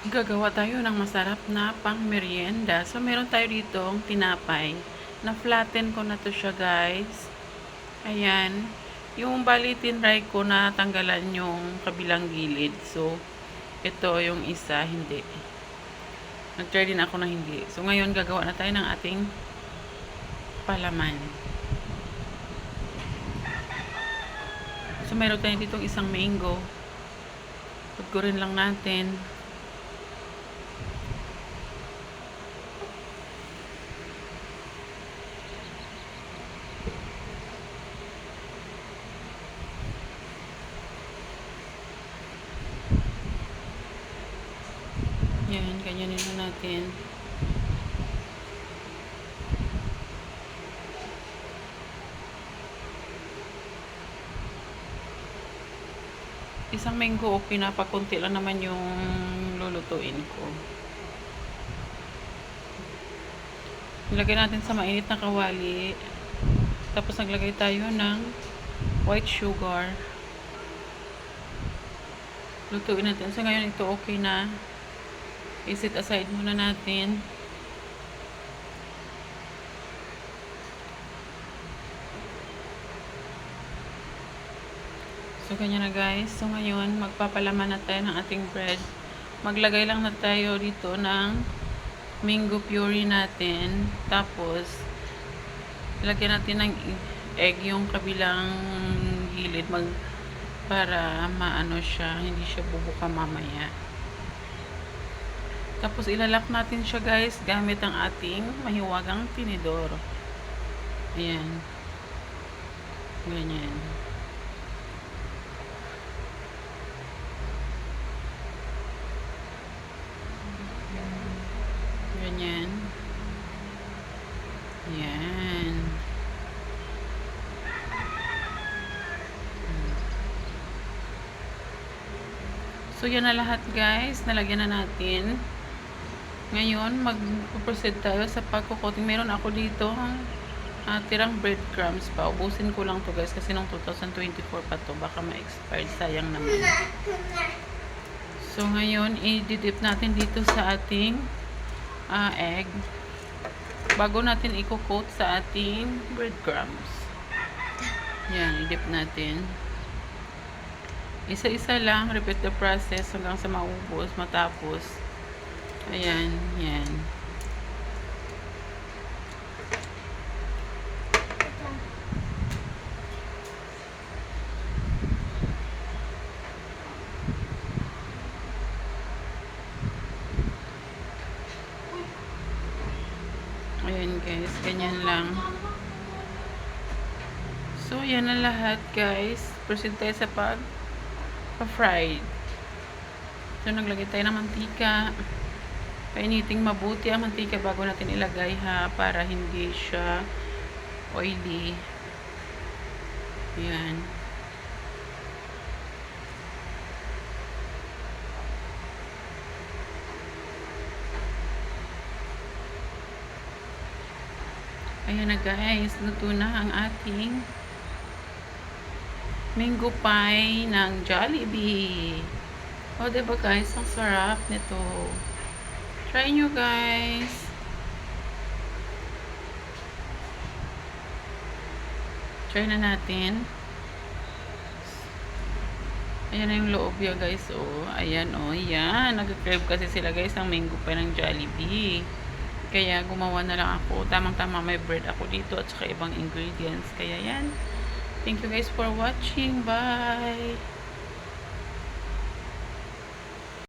Gagawa tayo ng masarap na pang-merienda. So, meron tayo ditong tinapay. Na-flatten ko na to siya, guys. Ayan. Yung bali tinry ko na tanggalan yung kabilang gilid. So, ito yung isa, hindi. Nag-try din ako na hindi. So, ngayon gagawa na tayo ng ating palaman. So, meron tayo ditong isang mango. Pagkurin lang natin. Yan, ganyanin na natin. Isang mango, okay na. Pakunti lang naman yung lulutuin ko. Ilagay natin sa mainit na kawali. Tapos naglagay tayo ng white sugar. Lutuin natin. So ngayon ito okay na. I-set aside muna natin. So ganyan na guys. So ngayon magpapalaman na tayo ng ating bread. Maglagay lang na tayo dito ng mango puree natin. Tapos lagyan natin ng egg yung kabilang gilid para maano siya, hindi siya bubuka mamaya. Tapos ilalak natin siya guys gamit ang ating mahiwagang tinidor. Ayan. Ganyan. Ganyan. Ayan. So yan na lahat guys, nalagyan na natin. Ngayon mag-proceed tayo sa pagkukoting. Meron ako dito tirang breadcrumbs pa. Ubusin ko lang to guys kasi nung 2024 pa to, baka ma-expired, sayang naman. So ngayon i-dip natin dito sa ating egg bago natin i-coat sa ating breadcrumbs. Yan, i-dip natin. Isa-isa lang, repeat the process hanggang sa maubos, matapos. Ayan, yan. Ayan guys, ganyan lang. So, yan na lahat guys. Proceed tayo sa pag-fried. So, naglagay tayo ng mantika. Painiting mabuti ang mantika bago natin ilagay ha, para hindi siya oily. Ayan. Ayan na guys, luto na ang ating mango pie ng Jollibee. O, diba guys, ang sarap nito. Try nyo guys. Try na natin. Ayan na yung loob niya guys. Oh, ayan oh, yan. Nag-crave kasi sila guys ng mango pie ng Jollibee. Kaya gumawa na lang ako. Tamang-tama may bread ako dito at saka ibang ingredients. Kaya yan. Thank you guys for watching. Bye!